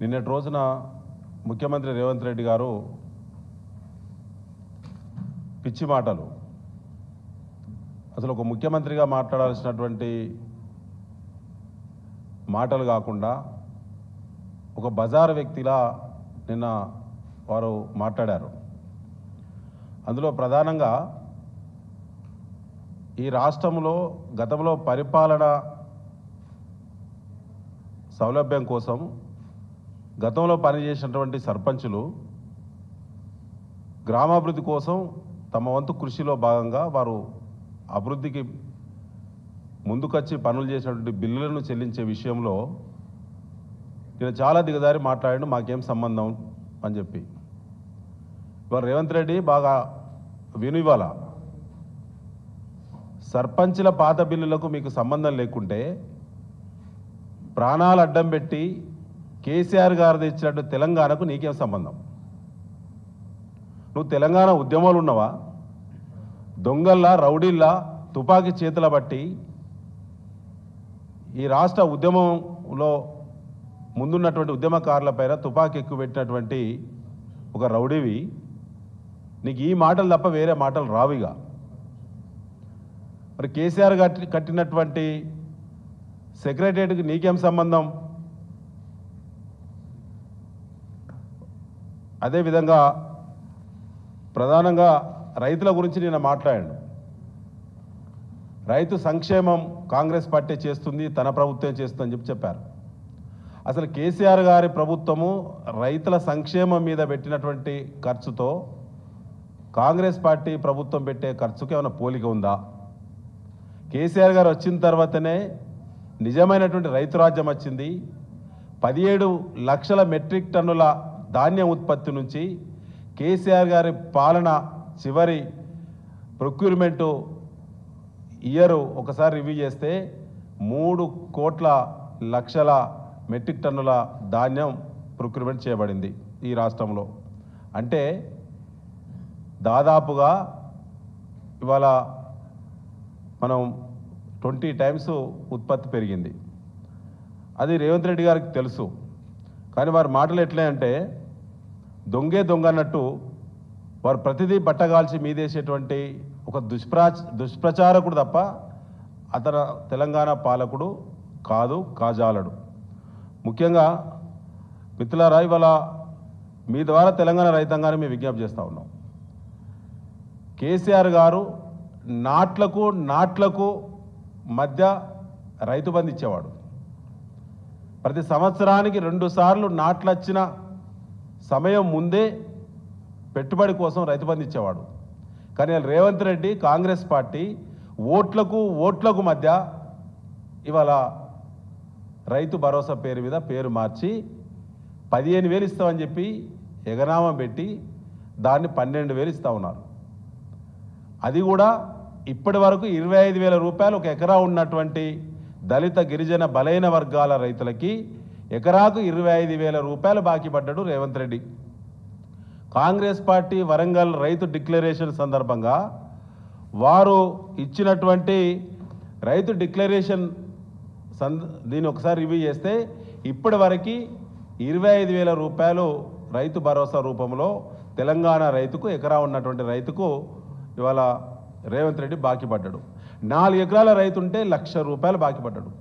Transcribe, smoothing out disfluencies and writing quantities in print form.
నిన్నటి రోజున ముఖ్యమంత్రి రేవంత్ రెడ్డి గారు పిచ్చి మాటలు, అసలు ఒక ముఖ్యమంత్రిగా మాట్లాడాల్సినటువంటి మాటలు కాకుండా ఒక బజారు వ్యక్తిలా నిన్న వారు మాట్లాడారు. అందులో ప్రధానంగా ఈ రాష్ట్రంలో గతంలో పరిపాలన సౌలభ్యం కోసం గతంలో పనిచేసినటువంటి సర్పంచులు గ్రామాభివృద్ధి కోసం తమ వంతు కృషిలో భాగంగా వారు అభివృద్ధికి ముందుకొచ్చి పనులు చేసినటువంటి బిల్లులను చెల్లించే విషయంలో నేను చాలా దిగజారి మాట్లాడాను, మాకేం సంబంధం అని చెప్పి. ఇవాళ రేవంత్ రెడ్డి బాగా ఇవాళ సర్పంచుల పాత బిల్లులకు మీకు సంబంధం లేకుంటే ప్రాణాలు అడ్డం పెట్టి కేసీఆర్ గారు తెచ్చినట్టు తెలంగాణకు నీకేం సంబంధం? నువ్వు తెలంగాణ ఉద్యమాలు ఉన్నవా? దొంగల్లా రౌడీల్లా తుపాకీ చేతుల బట్టి ఈ రాష్ట్ర ఉద్యమంలో ముందున్నటువంటి ఉద్యమకారుల పైన తుపాకీ ఎక్కువ పెట్టినటువంటి ఒక రౌడీవి, నీకు ఈ మాటలు తప్ప వేరే మాటలు రావిగా. మరి కేసీఆర్ కట్టినటువంటి సెక్రటరియట్కి నీకేం సంబంధం? అదేవిధంగా ప్రధానంగా రైతుల గురించి నేను మాట్లాడాను. రైతు సంక్షేమం కాంగ్రెస్ పార్టీ చేస్తుంది, తన ప్రభుత్వం చేస్తుందని చెప్పారు. అసలు కేసీఆర్ గారి ప్రభుత్వము రైతుల సంక్షేమం మీద పెట్టినటువంటి ఖర్చుతో కాంగ్రెస్ పార్టీ ప్రభుత్వం పెట్టే ఖర్చుకి ఏమైనా పోలిక ఉందా? కేసీఆర్ గారు వచ్చిన తర్వాతనే నిజమైనటువంటి రైతు రాజ్యం వచ్చింది. 17 లక్షల మెట్రిక్ టన్నుల ధాన్యం ఉత్పత్తి నుంచి కేసీఆర్ గారి పాలన చివరి ప్రొక్యూర్మెంటు ఇయర్ ఒకసారి రివ్యూ చేస్తే 3 కోట్ల లక్షల మెట్రిక్ టన్నుల ధాన్యం ప్రొక్యూర్మెంట్ చేయబడింది ఈ రాష్ట్రంలో. అంటే దాదాపుగా ఇవాళ మనం 20 టైమ్స్ ఉత్పత్తి పెరిగింది. అది రేవంత్ రెడ్డి గారికి తెలుసు. కానీ వారి మాటలు ఎట్లా అంటే దొంగే దొంగ అన్నట్టు వారు ప్రతిదీ బట్టగాల్చి మీదేసేటువంటి ఒక దుష్ప్రచారకుడు తప్ప అతను తెలంగాణ పాలకుడు కాదు, కాజాలడు. ముఖ్యంగా మిత్రులారా, ఇవాళ మీ ద్వారా తెలంగాణ రైతాంగాన్ని మేము విజ్ఞప్తి చేస్తూ ఉన్నాం. కేసీఆర్ గారు నాట్లకు మధ్య రైతు బంధు ఇచ్చేవాడు. ప్రతి సంవత్సరానికి 2 సార్లు నాట్లు వచ్చిన సమయం ముందే పెట్టుబడి కోసం రైతు బంధు ఇచ్చేవాడు. కానీ రేవంత్ రెడ్డి కాంగ్రెస్ పార్టీ ఓట్లకు మధ్య ఇవాళ రైతు భరోసా పేరు మీద పేరు మార్చి 15,000 ఇస్తామని చెప్పి ఎగనామం పెట్టి దాన్ని 12,000 ఇస్తూ ఉన్నారు. అది కూడా ఇప్పటి వరకు 25,000 రూపాయలు ఒక ఎకరా ఉన్నటువంటి దళిత గిరిజన బలైన వర్గాల రైతులకి ఎకరాకు 25,000 రూపాయలు బాకీ పడ్డాడు రేవంత్ రెడ్డి. కాంగ్రెస్ పార్టీ వరంగల్ రైతు డిక్లరేషన్ సందర్భంగా వారు ఇచ్చినటువంటి రైతు డిక్లరేషన్ దీన్ని ఒకసారి రివ్యూ చేస్తే ఇప్పటి వరకు 25,000 రూపాయలు రైతు భరోసా రూపంలో తెలంగాణ రైతుకు, ఎకరా ఉన్నటువంటి రైతుకు ఇవాళ రేవంత్ రెడ్డి బాకీ పడ్డాడు. 4 ఎకరాల రైతు ఉంటే 1,00,000 రూపాయలు బాకీ పడ్డాడు.